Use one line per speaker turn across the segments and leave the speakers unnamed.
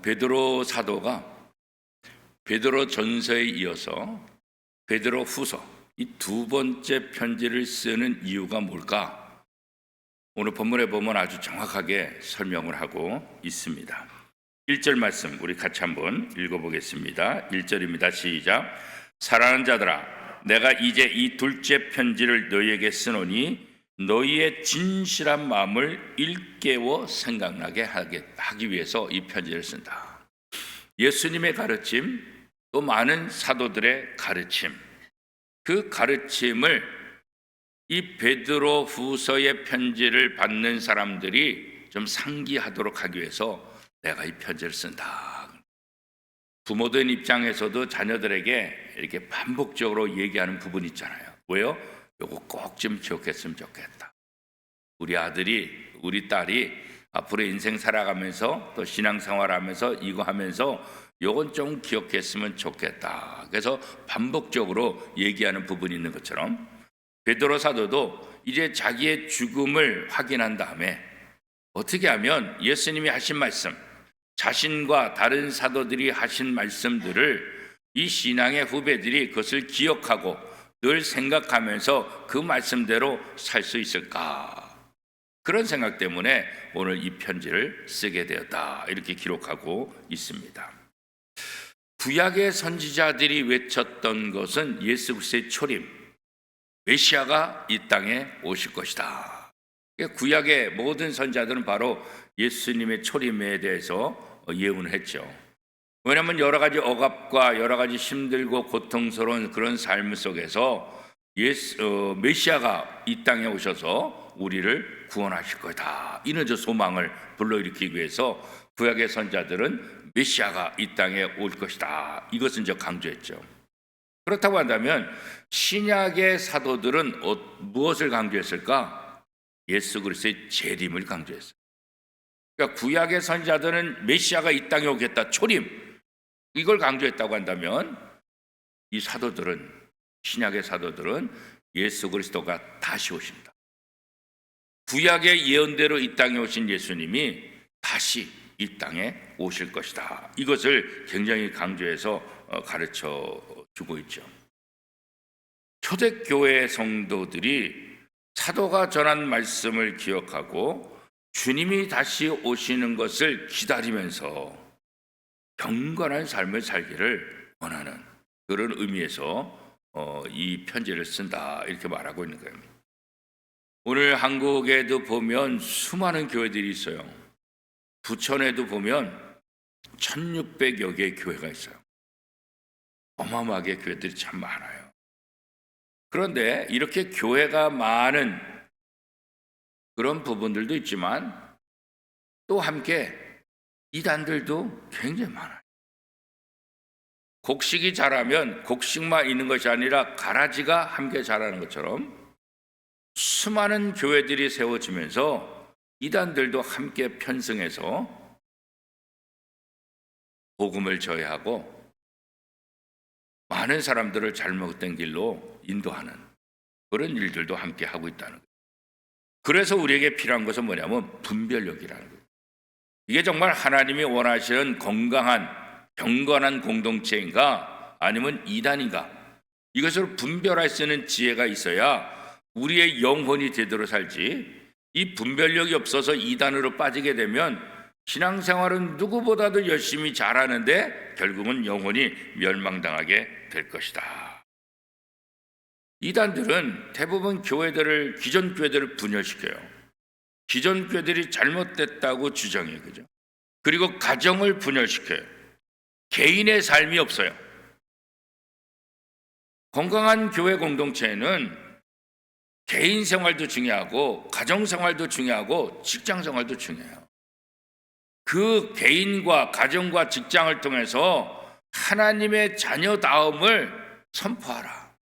베드로 사도가 베드로 전서에 이어서 베드로 후서 이 두 번째 편지를 쓰는 이유가 뭘까? 오늘 본문에 보면 아주 정확하게 설명을 하고 있습니다. 1절 말씀 우리 같이 한번 읽어보겠습니다. 1절입니다. 시작. 사랑하는 자들아, 내가 이제 이 둘째 편지를 너희에게 쓰노니 너희의 진실한 마음을 일깨워 생각나게 하기 위해서 이 편지를 쓴다. 예수님의 가르침, 또 많은 사도들의 가르침, 그 가르침을 이 베드로 후서의 편지를 받는 사람들이 좀 상기하도록 하기 위해서 내가 이 편지를 쓴다. 부모된 입장에서도 자녀들에게 이렇게 반복적으로 얘기하는 부분이 있잖아요. 왜요? 요거 꼭 좀 기억했으면 좋겠다. 우리 아들이, 우리 딸이 앞으로 인생 살아가면서 또 신앙생활하면서 이거 하면서 요건 좀 기억했으면 좋겠다. 그래서 반복적으로 얘기하는 부분이 있는 것처럼 베드로 사도도 이제 자기의 죽음을 확인한 다음에 어떻게 하면 예수님이 하신 말씀, 자신과 다른 사도들이 하신 말씀들을 이 신앙의 후배들이 그것을 기억하고 늘 생각하면서 그 말씀대로 살 수 있을까? 그런 생각 때문에 오늘 이 편지를 쓰게 되었다. 이렇게 기록하고 있습니다. 구약의 선지자들이 외쳤던 것은 예수 그리스도의 초림, 메시아가 이 땅에 오실 것이다. 구약의 모든 선지자들은 바로 예수님의 초림에 대해서 예언을 했죠. 왜냐하면 여러 가지 억압과 여러 가지 힘들고 고통스러운 그런 삶 속에서 메시아가 이 땅에 오셔서 우리를 구원하실 거다. 이는 저 소망을 불러일으키기 위해서 구약의 선지자들은 메시아가 이 땅에 올 것이다. 이것은 저 강조했죠. 그렇다고 한다면 신약의 사도들은 무엇을 강조했을까? 예수 그리스도의 재림을 강조했어요. 그러니까 구약의 선지자들은 메시아가 이 땅에 오겠다. 초림. 이걸 강조했다고 한다면 이 사도들은, 신약의 사도들은 예수 그리스도가 다시 오십니다. 구약의 예언대로 이 땅에 오신 예수님이 다시 이 땅에 오실 것이다. 이것을 굉장히 강조해서 가르쳐 주고 있죠. 초대교회 성도들이 사도가 전한 말씀을 기억하고 주님이 다시 오시는 것을 기다리면서 경건한 삶을 살기를 원하는 그런 의미에서 이 편지를 쓴다. 이렇게 말하고 있는 거예요. 오늘 한국에도 보면 수많은 교회들이 있어요. 부천에도 보면 1600여 개의 교회가 있어요. 어마어마하게 교회들이 참 많아요. 그런데 이렇게 교회가 많은 그런 부분들도 있지만 또 함께 이단들도 굉장히 많아요. 곡식이 자라면 곡식만 있는 것이 아니라 가라지가 함께 자라는 것처럼 수많은 교회들이 세워지면서 이단들도 함께 편승해서 복음을 저해하고 많은 사람들을 잘못된 길로 인도하는 그런 일들도 함께 하고 있다는 거예요. 그래서 우리에게 필요한 것은 뭐냐면 분별력이라는 거예요. 이게 정말 하나님이 원하시는 건강한 경건한 공동체인가 아니면 이단인가, 이것을 분별할 수 있는 지혜가 있어야 우리의 영혼이 제대로 살지, 이 분별력이 없어서 이단으로 빠지게 되면 신앙생활은 누구보다도 열심히 잘하는데 결국은 영혼이 멸망당하게 될 것이다. 이단들은 대부분 기존 교회들을 분열시켜요. 기존 교회들이 잘못됐다고 주장해요. 그죠? 그리고 가정을 분열시켜요. 개인의 삶이 없어요. 건강한 교회 공동체에는 개인 생활도 중요하고 가정 생활도 중요하고 직장 생활도 중요해요. 그 개인과 가정과 직장을 통해서 하나님의 자녀다움을 선포하라.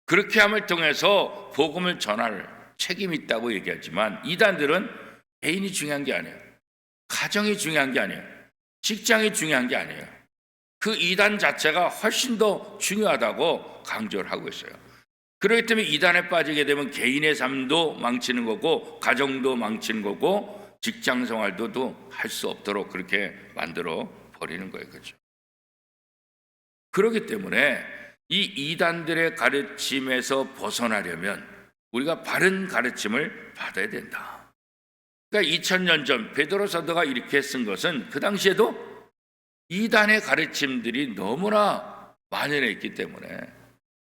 그렇게 함을 통해서 복음을 전할 책임이 있다고 얘기하지만 이단들은 개인이 중요한 게 아니에요. 가정이 중요한 게 아니에요. 직장이 중요한 게 아니에요. 그 이단 자체가 훨씬 더 중요하다고 강조를 하고 있어요. 그렇기 때문에 이단에 빠지게 되면 개인의 삶도 망치는 거고 가정도 망치는 거고 직장 생활도 할 수 없도록 그렇게 만들어 버리는 거예요. 그렇죠? 그렇기 때문에 이 이단들의 가르침에서 벗어나려면 우리가 바른 가르침을 받아야 된다. 그러니까 2000년 전 베드로 사도가 이렇게 쓴 것은 그 당시에도 이단의 가르침들이 너무나 만연해 있기 때문에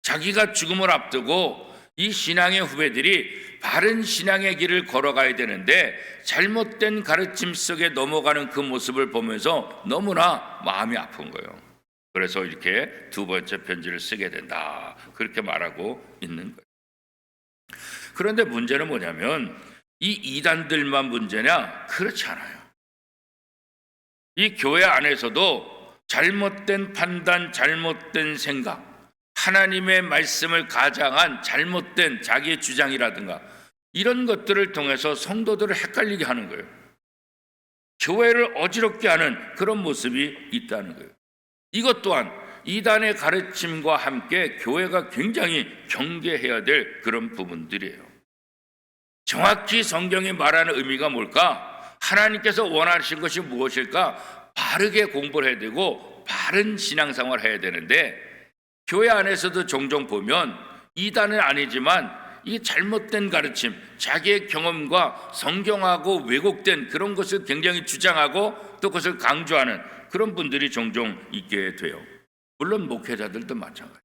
자기가 죽음을 앞두고 이 신앙의 후배들이 바른 신앙의 길을 걸어가야 되는데 잘못된 가르침 속에 넘어가는 그 모습을 보면서 너무나 마음이 아픈 거예요. 그래서 이렇게 두 번째 편지를 쓰게 된다. 그렇게 말하고 있는 거예요. 그런데 문제는 뭐냐면 이 이단들만 문제냐? 그렇지 않아요. 이 교회 안에서도 잘못된 판단, 잘못된 생각, 하나님의 말씀을 가장한 잘못된 자기의 주장이라든가 이런 것들을 통해서 성도들을 헷갈리게 하는 거예요. 교회를 어지럽게 하는 그런 모습이 있다는 거예요. 이것 또한 이단의 가르침과 함께 교회가 굉장히 경계해야 될 그런 부분들이에요. 정확히 성경이 말하는 의미가 뭘까? 하나님께서 원하신 것이 무엇일까? 바르게 공부를 해야 되고 바른 신앙생활을 해야 되는데 교회 안에서도 종종 보면 이단은 아니지만 이 잘못된 가르침, 자기의 경험과 성경하고 왜곡된 그런 것을 굉장히 주장하고 또 그것을 강조하는 그런 분들이 종종 있게 돼요. 물론 목회자들도 마찬가지예요.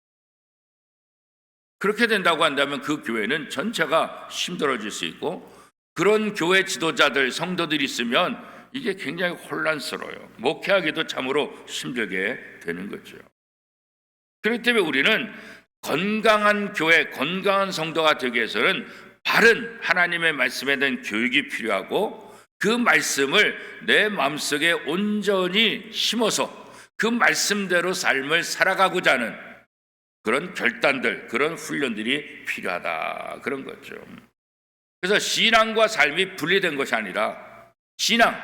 그렇게 된다고 한다면 그 교회는 전체가 힘들어질 수 있고 그런 교회 지도자들, 성도들이 있으면 이게 굉장히 혼란스러워요. 목회하기도 참으로 힘들게 되는 거죠. 그렇기 때문에 우리는 건강한 교회, 건강한 성도가 되기 위해서는 바른 하나님의 말씀에 대한 교육이 필요하고 그 말씀을 내 마음속에 온전히 심어서 그 말씀대로 삶을 살아가고자 하는 그런 결단들, 그런 훈련들이 필요하다. 그런 거죠. 그래서 신앙과 삶이 분리된 것이 아니라 신앙,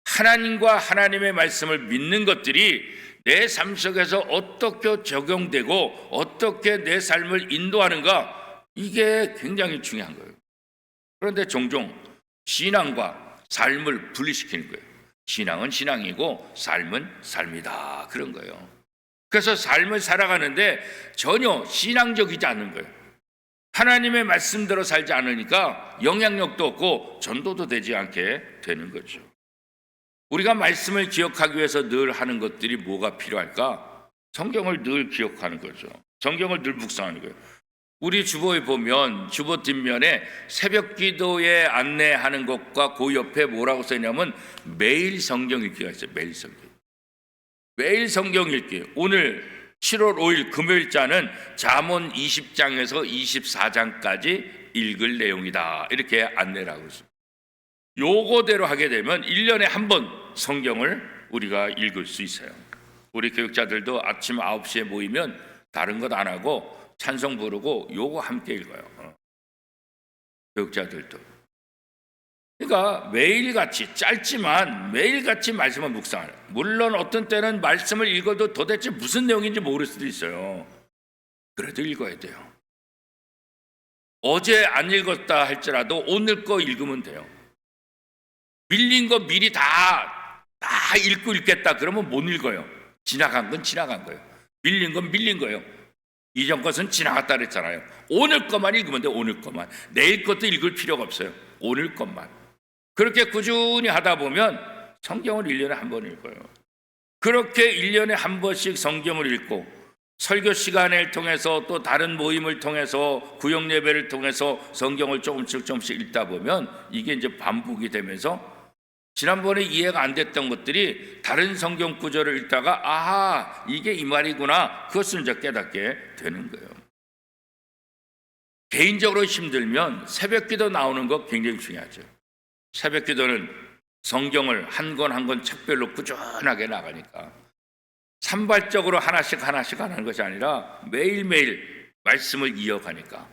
하나님과 하나님의 말씀을 믿는 것들이 내 삶 속에서 어떻게 적용되고 어떻게 내 삶을 인도하는가 이게 굉장히 중요한 거예요. 그런데 종종 신앙과 삶을 분리시키는 거예요. 신앙은 신앙이고 삶은 삶이다. 그런 거예요. 그래서 삶을 살아가는데 전혀 신앙적이지 않은 거예요. 하나님의 말씀대로 살지 않으니까 영향력도 없고 전도도 되지 않게 되는 거죠. 우리가 말씀을 기억하기 위해서 늘 하는 것들이 뭐가 필요할까? 성경을 늘 기억하는 거죠. 성경을 늘 묵상하는 거예요. 우리 주보에 보면 주보 뒷면에 새벽 기도에 안내하는 것과 그 옆에 뭐라고 써있냐면 매일 성경 읽기가 있어요. 매일 성경. 매일 성경 읽기. 오늘 7월 5일 금요일자는 잠언 20장에서 24장까지 읽을 내용이다. 이렇게 안내를 하고 있습니다. 요거대로 하게 되면 1년에 한 번 성경을 우리가 읽을 수 있어요. 우리 교육자들도 아침 9시에 모이면 다른 것 안 하고 찬송 부르고 요거 함께 읽어요. 교육자들도. 그러니까 매일같이 짧지만 매일같이 말씀을 묵상하는. 물론 어떤 때는 말씀을 읽어도 도대체 무슨 내용인지 모를 수도 있어요. 그래도 읽어야 돼요. 어제 안 읽었다 할지라도 오늘 거 읽으면 돼요. 밀린 거 미리 다 읽고 읽겠다 그러면 못 읽어요. 지나간 건 지나간 거예요. 밀린 건 밀린 거예요. 이전 것은 지나갔다 그랬잖아요. 오늘 것만 읽으면 돼. 오늘 것만. 내일 것도 읽을 필요가 없어요. 오늘 것만. 그렇게 꾸준히 하다 보면 성경을 1년에 한 번 읽어요. 그렇게 1년에 한 번씩 성경을 읽고 설교 시간을 통해서 또 다른 모임을 통해서 구역 예배를 통해서 성경을 조금씩 읽다 보면 이게 이제 반복이 되면서 지난번에 이해가 안 됐던 것들이 다른 성경 구절을 읽다가 아하 이게 이 말이구나 그것을 이제 깨닫게 되는 거예요. 개인적으로 힘들면 새벽기도 나오는 거 굉장히 중요하죠. 새벽기도는 성경을 한 권 한 권 책별로 꾸준하게 나가니까 산발적으로 하나씩 하는 것이 아니라 매일매일 말씀을 이어가니까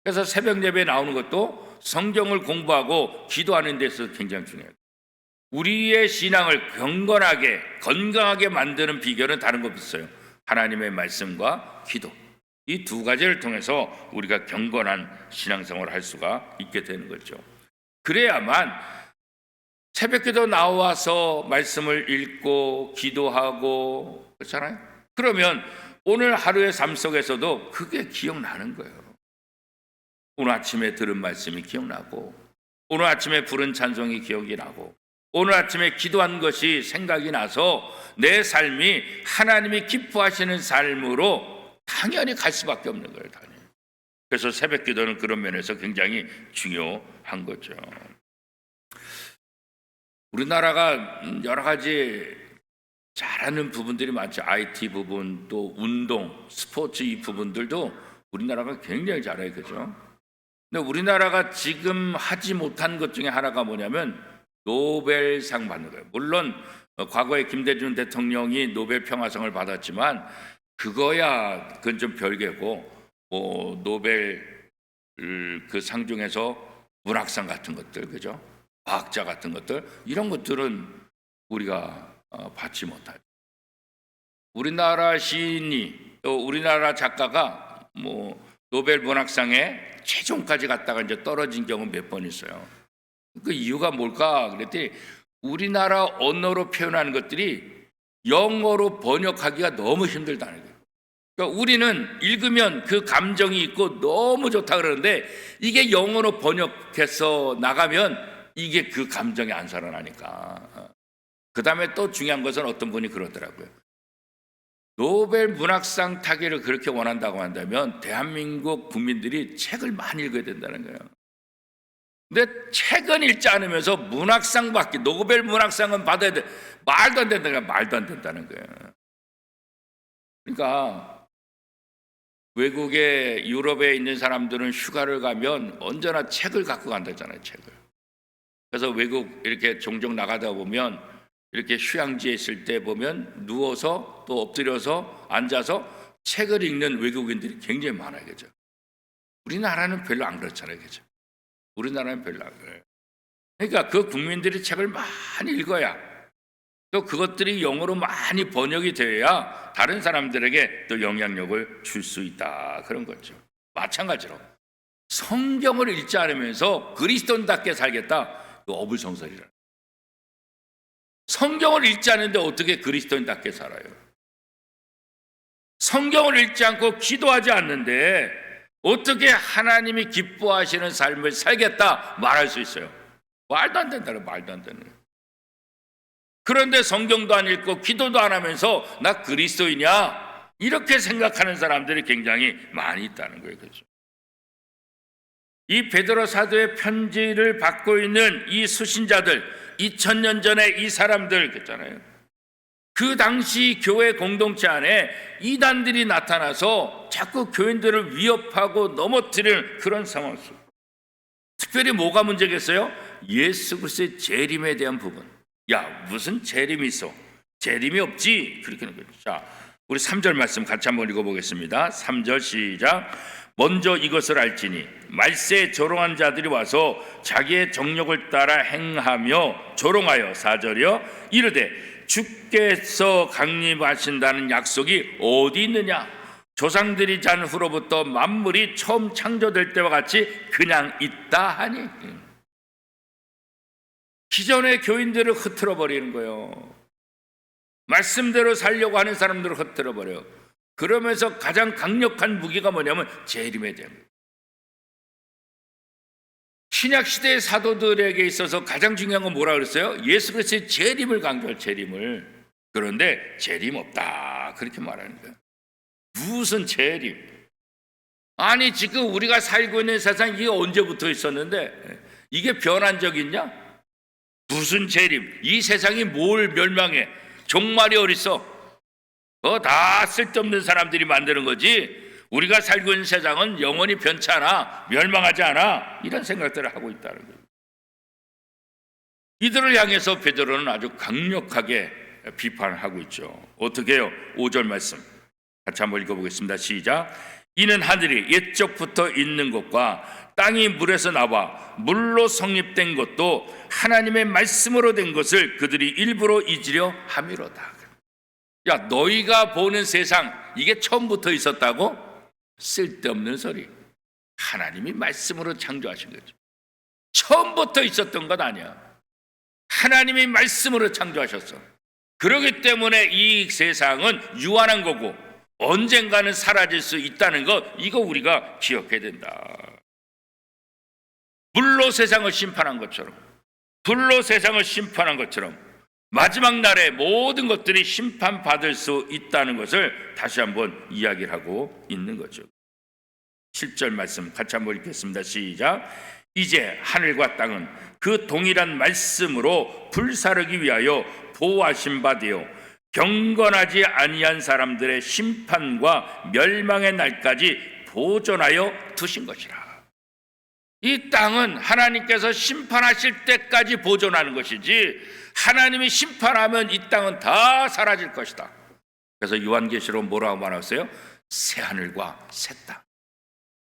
그래서 새벽 예배에 나오는 것도 성경을 공부하고 기도하는 데서 굉장히 중요해요. 우리의 신앙을 건강하게 만드는 비결은 다른 것 없어요. 하나님의 말씀과 기도. 이 두 가지를 통해서 우리가 경건한 신앙생활을 할 수가 있게 되는 거죠. 그래야만 새벽기도 나와서 말씀을 읽고 기도하고 그렇잖아요. 그러면 오늘 하루의 삶 속에서도 그게 기억나는 거예요. 오늘 아침에 들은 말씀이 기억나고, 오늘 아침에 부른 찬송이 기억이 나고, 오늘 아침에 기도한 것이 생각이 나서 내 삶이 하나님이 기뻐하시는 삶으로 당연히 갈 수밖에 없는 거예요. 당연히. 그래서 새벽 기도는 그런 면에서 굉장히 중요한 거죠. 우리나라가 여러 가지 잘하는 부분들이 많죠. IT 부분, 또 운동, 스포츠 이 부분들도 우리나라가 굉장히 잘해요. 그죠? 근데 우리나라가 지금 하지 못한 것 중에 하나가 뭐냐면 노벨상 받는 거예요. 물론 과거에 김대중 대통령이 노벨 평화상을 받았지만 그건 좀 별개고, 노벨 그 상 중에서 문학상 같은 것들, 그죠? 과학자 같은 것들, 이런 것들은 우리가 받지 못하죠. 우리나라 시인이 또 우리나라 작가가 노벨 문학상에 최종까지 갔다가 이제 떨어진 경우 몇 번 있어요. 그 이유가 뭘까? 그랬더니 우리나라 언어로 표현하는 것들이 영어로 번역하기가 너무 힘들다는 거예요. 그러니까 우리는 읽으면 그 감정이 있고 너무 좋다 그러는데 이게 영어로 번역해서 나가면 이게 그 감정이 안 살아나니까. 그 다음에 또 중요한 것은 어떤 분이 그러더라고요. 노벨 문학상 타기를 그렇게 원한다고 한다면 대한민국 국민들이 책을 많이 읽어야 된다는 거예요. 근데 책은 읽지 않으면서 문학상 받기, 노벨 문학상은 받아야 돼. 말도 안 된다는 거예요. 말도 안 된다는 거예요. 그러니까 외국에 유럽에 있는 사람들은 휴가를 가면 언제나 책을 갖고 간다잖아요. 책을. 그래서 외국 이렇게 종종 나가다 보면 이렇게 휴양지에 있을 때 보면 누워서 또 엎드려서 앉아서 책을 읽는 외국인들이 굉장히 많아요. 그죠? 우리나라는 별로 안 그렇잖아요. 그죠? 우리나라는 별로 안 그래요. 그러니까 그 국민들이 책을 많이 읽어야, 또 그것들이 영어로 많이 번역이 되어야 다른 사람들에게 또 영향력을 줄 수 있다. 그런 거죠. 마찬가지로 성경을 읽지 않으면서 그리스도인답게 살겠다. 어불성설이라. 성경을 읽지 않는데 어떻게 그리스도인답게 살아요? 성경을 읽지 않고 기도하지 않는데 어떻게 하나님이 기뻐하시는 삶을 살겠다 말할 수 있어요? 말도 안 된다는, 말도 안 되는. 그런데 성경도 안 읽고 기도도 안 하면서 나 그리스도이냐? 이렇게 생각하는 사람들이 굉장히 많이 있다는 거예요. 그렇죠? 이 베드로 사도의 편지를 받고 있는 이 수신자들, 2000년 전에 이 사람들 있잖아요. 그 당시 교회 공동체 안에 이단들이 나타나서 자꾸 교인들을 위협하고 넘어뜨리는 그런 상황 속. 특별히 뭐가 문제겠어요? 예수 그리스도의 재림에 대한 부분. 야, 무슨 재림이 있어? 재림이 없지. 그렇게 하는 거죠. 자, 우리 3절 말씀 같이 한번 읽어보겠습니다. 3절 시작. 먼저 이것을 알지니 말세에 조롱한 자들이 와서 자기의 정욕을 따라 행하며 조롱하여 4절이요 이르되 주께서 강림하신다는 약속이 어디 있느냐? 조상들이 잔 후로부터 만물이 처음 창조될 때와 같이 그냥 있다 하니. 기존의 교인들을 흐트러 버리는 거예요. 말씀대로 살려고 하는 사람들을 흐트러 버려요. 그러면서 가장 강력한 무기가 뭐냐면 재림에 대한 거예요. 신약 시대의 사도들에게 있어서 가장 중요한 건 뭐라 그랬어요? 예수 그리스도의 재림을 강조할, 재림을. 그런데 재림 없다 그렇게 말하는 거예요. 무슨 재림? 아니 지금 우리가 살고 있는 세상 이게 언제부터 있었는데 이게 변한 적 있냐? 무슨 재림? 이 세상이 뭘 멸망해? 종말이 어딨어? 다 쓸데없는 사람들이 만드는 거지 우리가 살고 있는 세상은 영원히 변치 않아, 멸망하지 않아, 이런 생각들을 하고 있다는 거예요. 이들을 향해서 베드로는 아주 강력하게 비판을 하고 있죠. 어떻게 해요? 5절 말씀 같이 한번 읽어보겠습니다. 시작. 이는 하늘이 옛적부터 있는 것과 땅이 물에서 나와 물로 성립된 것도 하나님의 말씀으로 된 것을 그들이 일부러 잊으려 함이로다. 야, 너희가 보는 세상 이게 처음부터 있었다고? 쓸데없는 소리. 하나님이 말씀으로 창조하신 거죠. 처음부터 있었던 것 아니야. 하나님의 말씀으로 창조하셨어. 그렇기 때문에 이 세상은 유한한 거고 언젠가는 사라질 수 있다는 것, 이거 우리가 기억해야 된다. 불로 세상을 심판한 것처럼, 불로 세상을 심판한 것처럼 마지막 날에 모든 것들이 심판받을 수 있다는 것을 다시 한번 이야기를 하고 있는 거죠. 7절 말씀 같이 한번 읽겠습니다. 시작. 이제 하늘과 땅은 그 동일한 말씀으로 불사르기 위하여 보호하신 바 되어 경건하지 아니한 사람들의 심판과 멸망의 날까지 보존하여 두신 것이라. 이 땅은 하나님께서 심판하실 때까지 보존하는 것이지, 하나님이 심판하면 이 땅은 다 사라질 것이다. 그래서 요한계시록 뭐라고 말했어요? 새 하늘과 새 땅.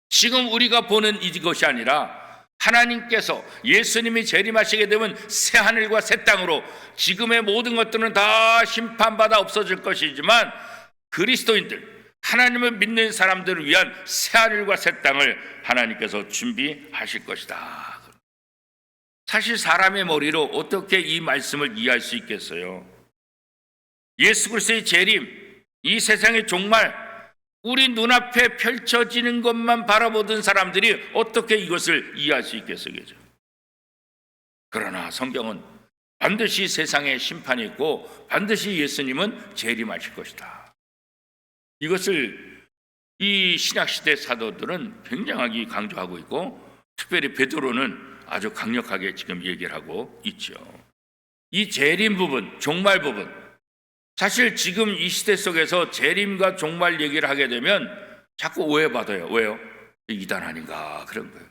지금 우리가 보는 이것이 아니라 하나님께서 예수님이 재림하시게 되면 새 하늘과 새 땅으로 지금의 모든 것들은 다 심판받아 없어질 것이지만 그리스도인들, 하나님을 믿는 사람들을 위한 새 하늘과 새 땅을 하나님께서 준비하실 것이다. 사실 사람의 머리로 어떻게 이 말씀을 이해할 수 있겠어요? 예수 그리스도의 재림, 이 세상의 종말, 우리 눈앞에 펼쳐지는 것만 바라보던 사람들이 어떻게 이것을 이해할 수 있겠어요? 그러나 성경은 반드시 세상에 심판이 있고 반드시 예수님은 재림하실 것이다. 이것을 이 신약시대 사도들은 굉장하게 강조하고 있고, 특별히 베드로는 아주 강력하게 지금 얘기를 하고 있죠. 이 재림 부분, 종말 부분, 사실 지금 이 시대 속에서 재림과 종말 얘기를 하게 되면 자꾸 오해받아요. 왜요? 이단 아닌가 그런 거예요.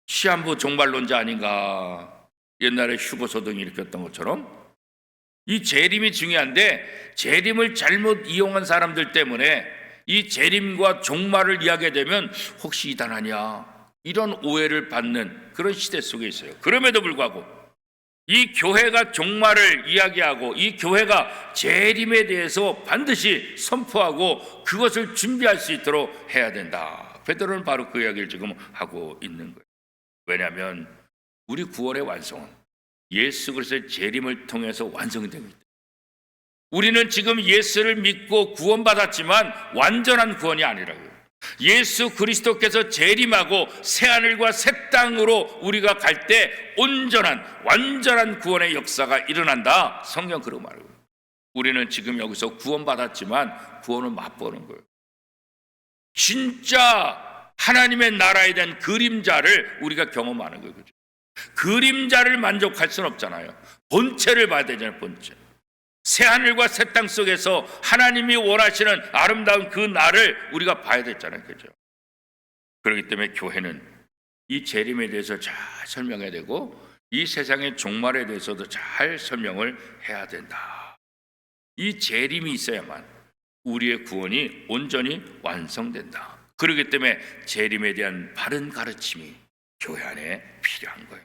시한부 종말론자 아닌가, 옛날에 휴거소 등이 일으켰던 것처럼. 이 재림이 중요한데 재림을 잘못 이용한 사람들 때문에 이 재림과 종말을 이야기하게 되면 혹시 이단 아니야, 이런 오해를 받는 그런 시대 속에 있어요. 그럼에도 불구하고 이 교회가 종말을 이야기하고 이 교회가 재림에 대해서 반드시 선포하고 그것을 준비할 수 있도록 해야 된다. 베드로는 바로 그 이야기를 지금 하고 있는 거예요. 왜냐하면 우리 구원의 완성은 예수 그리스도의 재림을 통해서 완성이 됩니다. 우리는 지금 예수를 믿고 구원받았지만 완전한 구원이 아니라고요. 예수 그리스도께서 재림하고 새하늘과 새 땅으로 우리가 갈 때 온전한 완전한 구원의 역사가 일어난다. 성경 그러고 말하고, 우리는 지금 여기서 구원받았지만 구원을 맛보는 거예요. 진짜 하나님의 나라에 대한 그림자를 우리가 경험하는 거예요. 그죠? 그림자를 만족할 수는 없잖아요. 본체를 봐야 되잖아요. 본체. 새하늘과 새 땅 속에서 하나님이 원하시는 아름다운 그 날을 우리가 봐야 됐잖아요. 그죠? 그렇기 때문에 교회는 이 재림에 대해서 잘 설명해야 되고 이 세상의 종말에 대해서도 잘 설명을 해야 된다. 이 재림이 있어야만 우리의 구원이 온전히 완성된다. 그렇기 때문에 재림에 대한 바른 가르침이 교회 안에 필요한 거예요.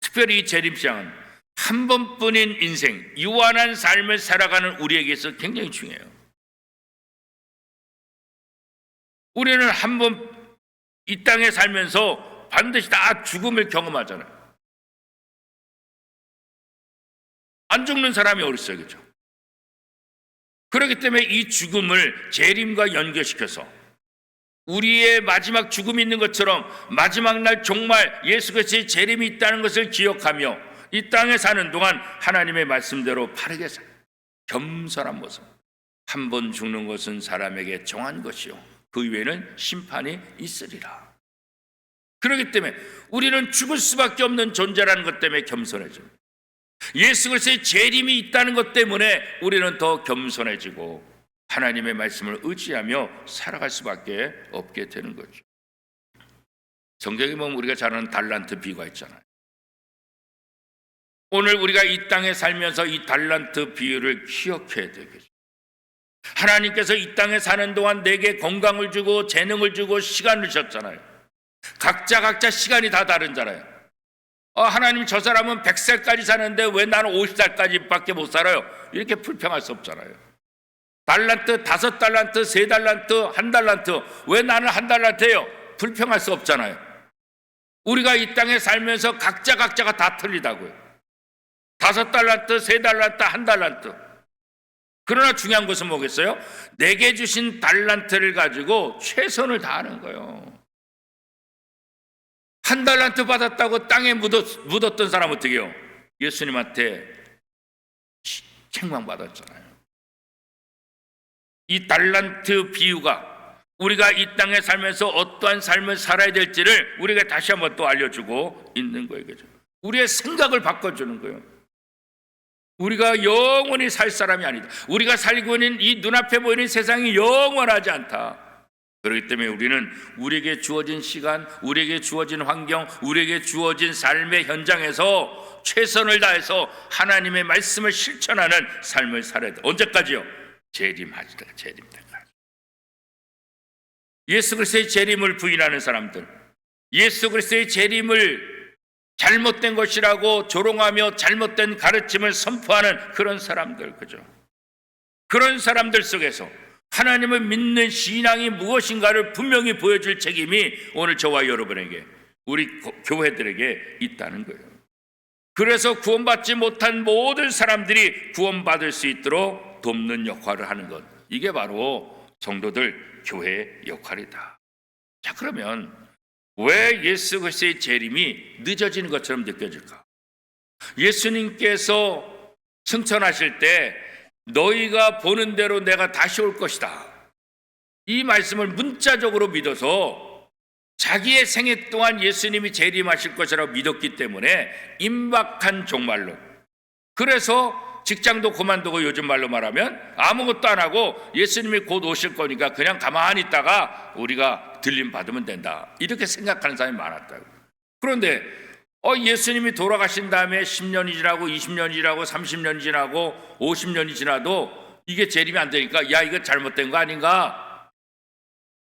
특별히 이 재림시장은 한 번뿐인 인생, 유한한 삶을 살아가는 우리에게서 굉장히 중요해요. 우리는 한 번 이 땅에 살면서 반드시 다 죽음을 경험하잖아요. 안 죽는 사람이 어디 있어요, 그렇죠? 그렇기 때문에 이 죽음을 재림과 연결시켜서 우리의 마지막 죽음이 있는 것처럼 마지막 날 종말 예수 그리스도의 재림이 있다는 것을 기억하며 이 땅에 사는 동안 하나님의 말씀대로 바르게 살, 겸손한 모습. 한 번 죽는 것은 사람에게 정한 것이요 그 위에는 심판이 있으리라. 그렇기 때문에 우리는 죽을 수밖에 없는 존재라는 것 때문에 겸손해집니다. 예수 그리스도의 재림이 있다는 것 때문에 우리는 더 겸손해지고 하나님의 말씀을 의지하며 살아갈 수밖에 없게 되는 거죠. 성경에 보면 우리가 잘 아는 달란트 비유가 있잖아요. 오늘 우리가 이 땅에 살면서 이 달란트 비유를 기억해야 되겠죠. 하나님께서 이 땅에 사는 동안 내게 건강을 주고 재능을 주고 시간을 주셨잖아요. 각자 시간이 다 다른잖아요. 하나님 저 사람은 100살까지 사는데 왜 나는 50살까지밖에 못 살아요? 이렇게 불평할 수 없잖아요. 달란트, 5달란트, 3달란트, 1달란트, 왜 나는 1달란트예요? 불평할 수 없잖아요. 우리가 이 땅에 살면서 각자가 다 틀리다고요. 5달란트, 3달란트, 1달란트. 그러나 중요한 것은 뭐겠어요? 내게 주신 달란트를 가지고 최선을 다하는 거예요. 1달란트 받았다고 땅에 묻었던 사람 어떻게 해요? 예수님한테 책망받았잖아요. 이 달란트 비유가 우리가 이 땅에 살면서 어떠한 삶을 살아야 될지를 우리가 다시 한번 또 알려주고 있는 거예요. 그죠? 우리의 생각을 바꿔주는 거예요. 우리가 영원히 살 사람이 아니다. 우리가 살고 있는 이 눈앞에 보이는 세상이 영원하지 않다. 그렇기 때문에 우리는 우리에게 주어진 시간, 우리에게 주어진 환경, 우리에게 주어진 삶의 현장에서 최선을 다해서 하나님의 말씀을 실천하는 삶을 살아야 돼. 언제까지요? 재림하실 때까지, 재림 때까지. 예수 그리스도의 재림을 부인하는 사람들, 예수 그리스도의 재림을 잘못된 것이라고 조롱하며 잘못된 가르침을 선포하는 그런 사람들, 그죠? 그런 사람들 속에서 하나님을 믿는 신앙이 무엇인가를 분명히 보여줄 책임이 오늘 저와 여러분에게, 우리 교회들에게 있다는 거예요. 그래서 구원받지 못한 모든 사람들이 구원받을 수 있도록 돕는 역할을 하는 것, 이게 바로 성도들 교회의 역할이다. 자, 그러면 왜 예수 그리스도의 재림이 늦어지는 것처럼 느껴질까? 예수님께서 승천하실 때 너희가 보는 대로 내가 다시 올 것이다, 이 말씀을 문자적으로 믿어서 자기의 생애 동안 예수님이 재림하실 것이라고 믿었기 때문에 임박한 종말론, 그래서 직장도 그만두고 요즘 말로 말하면 아무것도 안 하고 예수님이 곧 오실 거니까 그냥 가만히 있다가 우리가 들림 받으면 된다, 이렇게 생각하는 사람이 많았다고. 그런데 예수님이 돌아가신 다음에 10년이 지나고 20년이 지나고 30년이 지나고 50년이 지나도 이게 재림이 안 되니까 야, 이거 잘못된 거 아닌가?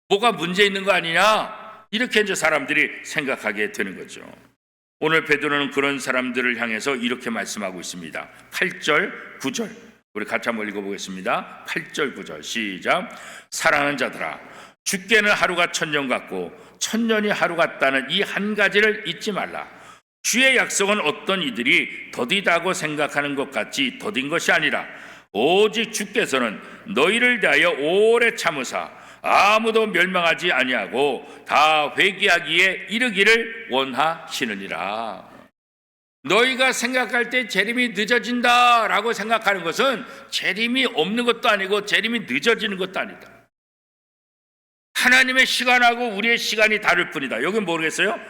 뭐가 문제 있는 거 아니냐? 이렇게 이제 사람들이 생각하게 되는 거죠. 오늘 베드로는 그런 사람들을 향해서 이렇게 말씀하고 있습니다. 8절, 9절. 우리 같이 한번 읽어보겠습니다. 8절, 9절. 시작. 사랑하는 자들아, 주께는 하루가 1000년 같고 1000년이 하루 같다는 이 한 가지를 잊지 말라. 주의 약속은 어떤 이들이 더디다고 생각하는 것 같이 더딘 것이 아니라 오직 주께서는 너희를 대하여 오래 참으사 아무도 멸망하지 아니하고 다 회개하기에 이르기를 원하시느니라. 너희가 생각할 때 재림이 늦어진다라고 생각하는 것은 재림이 없는 것도 아니고 재림이 늦어지는 것도 아니다. 하나님의 시간하고 우리의 시간이 다를 뿐이다. 여기 모르겠어요?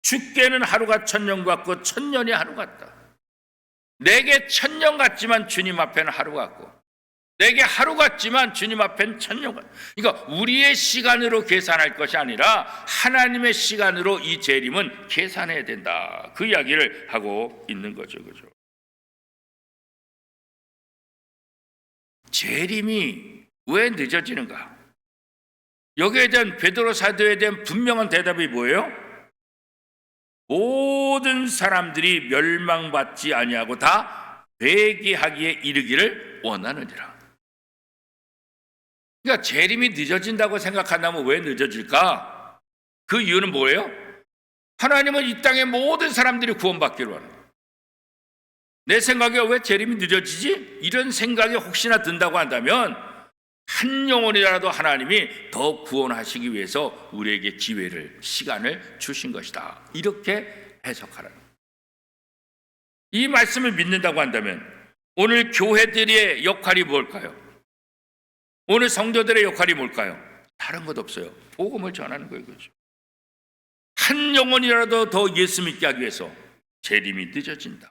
주께는 하루가 1000년 같고 1000년이 하루 같다. 내게 1000년 같지만 주님 앞에는 하루 같고, 내게 하루 같지만 주님 앞에는 1000년 같다. 그러니까 우리의 시간으로 계산할 것이 아니라 하나님의 시간으로 이 재림은 계산해야 된다, 그 이야기를 하고 있는 거죠. 그죠? 재림이 왜 늦어지는가? 여기에 대한 베드로 사도에 대한 분명한 대답이 뭐예요? 모든 사람들이 멸망받지 아니하고 다 회개하기에 이르기를 원하느니라. 그러니까 재림이 늦어진다고 생각한다면 왜 늦어질까? 그 이유는 뭐예요? 하나님은 이 땅의 모든 사람들이 구원받기를 원해요. 내 생각에 왜 재림이 늦어지지? 이런 생각이 혹시나 든다고 한다면 한 영혼이라도 하나님이 더 구원하시기 위해서 우리에게 기회를, 시간을 주신 것이다, 이렇게 해석하라는 거예요. 이 말씀을 믿는다고 한다면 오늘 교회들의 역할이 뭘까요? 오늘 성도들의 역할이 뭘까요? 다른 것 없어요. 복음을 전하는 거예요. 그렇죠? 한 영혼이라도 더 예수 믿게 하기 위해서 재림이 늦어진다.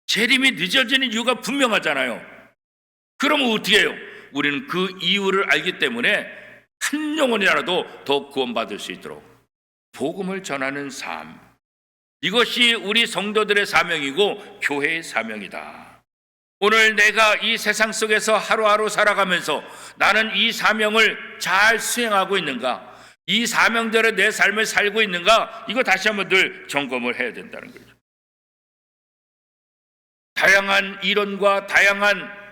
재림이 늦어지는 이유가 분명하잖아요. 그러면 어떻게 해요? 우리는 그 이유를 알기 때문에 한 영혼이라도 더 구원받을 수 있도록 복음을 전하는 삶, 이것이 우리 성도들의 사명이고 교회의 사명이다. 오늘 내가 이 세상 속에서 하루하루 살아가면서 나는 이 사명을 잘 수행하고 있는가? 이 사명대로 내 삶을 살고 있는가? 이거 다시 한번 늘 점검을 해야 된다는 거죠. 다양한 이론과 다양한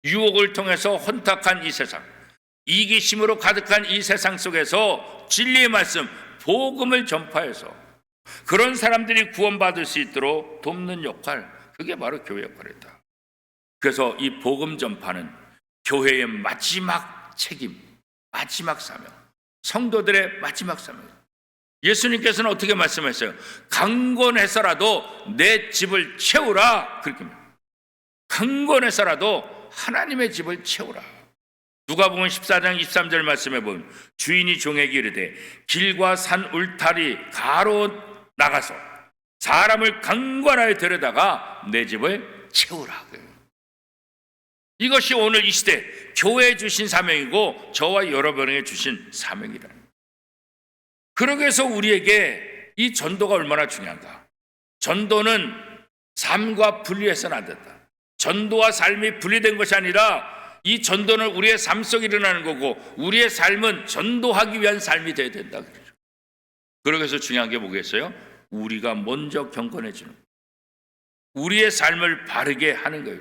유혹을 통해서 혼탁한 이 세상, 이기심으로 가득한 이 세상 속에서 진리의 말씀, 복음을 전파해서 그런 사람들이 구원받을 수 있도록 돕는 역할, 그게 바로 교회 역할이다. 그래서 이 복음 전파는 교회의 마지막 책임, 마지막 사명, 성도들의 마지막 사명. 예수님께서는 어떻게 말씀하셨어요? 강권해서라도 내 집을 채우라. 그렇게 말합니다. 강권해서라도 하나님의 집을 채우라. 누가복음 14장 23절 말씀해 보면 주인이 종에게 이르되 길과 산 울타리 가로 나가서 사람을 강권하여 데려다가 내 집을 채우라. 이것이 오늘 이 시대 교회에 주신 사명이고 저와 여러분에게 주신 사명이라. 그러기 위해서 우리에게 이 전도가 얼마나 중요한가. 전도는 삶과 분리해서는 안 된다. 전도와 삶이 분리된 것이 아니라 이 전도는 우리의 삶 속에 일어나는 거고 우리의 삶은 전도하기 위한 삶이 되어야 된다. 그러기 위해서 중요한 게 뭐겠어요? 우리가 먼저 경건해지는 거예요. 우리의 삶을 바르게 하는 거예요.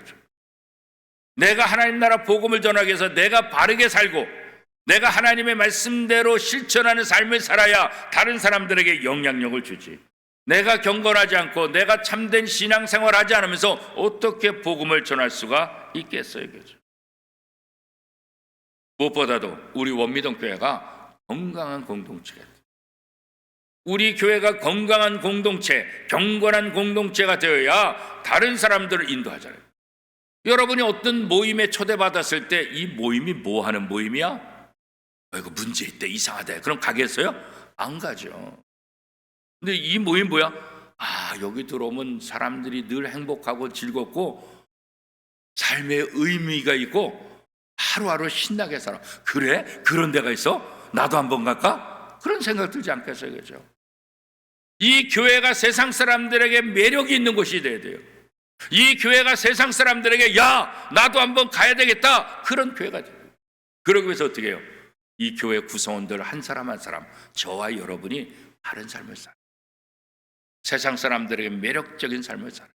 내가 하나님 나라 복음을 전하기 위해서 내가 바르게 살고 내가 하나님의 말씀대로 실천하는 삶을 살아야 다른 사람들에게 영향력을 주지. 내가 경건하지 않고 내가 참된 신앙생활을 하지 않으면서 어떻게 복음을 전할 수가 있겠어요? 그죠? 무엇보다도 우리 원미동 교회가 건강한 공동체가 돼요. 우리 교회가 건강한 공동체, 경건한 공동체가 되어야 다른 사람들을 인도하잖아요. 여러분이 어떤 모임에 초대받았을 때 이 모임이 뭐 하는 모임이야? 이거 문제 있대, 이상하대. 그럼 가겠어요? 안 가죠. 근데 이 모임 뭐야? 여기 들어오면 사람들이 늘 행복하고 즐겁고 삶의 의미가 있고 하루하루 신나게 살아. 그래? 그런 데가 있어? 나도 한번 갈까? 그런 생각 들지 않겠어요? 그죠? 이 교회가 세상 사람들에게 매력이 있는 곳이 돼야 돼요. 이 교회가 세상 사람들에게 야, 나도 한번 가야 되겠다. 그런 교회가 돼요. 그러기 위해서 어떻게 해요? 이 교회 구성원들 한 사람 한 사람, 저와 여러분이 바른 삶을 살아요. 세상 사람들에게 매력적인 삶을 살아요.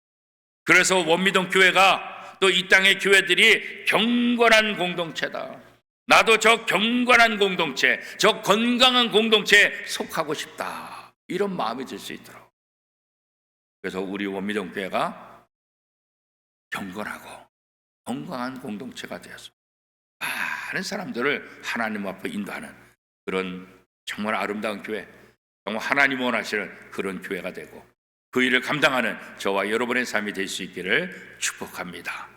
그래서 원미동 교회가 또 이 땅의 교회들이 경건한 공동체다. 나도 저 경건한 공동체, 저 건강한 공동체에 속하고 싶다. 이런 마음이 들 수 있도록. 그래서 우리 원미동 교회가 경건하고 건강한 공동체가 되어서 많은 사람들을 하나님 앞에 인도하는 그런 정말 아름다운 교회, 정말 하나님 원하시는 그런 교회가 되고 그 일을 감당하는 저와 여러분의 삶이 될 수 있기를 축복합니다.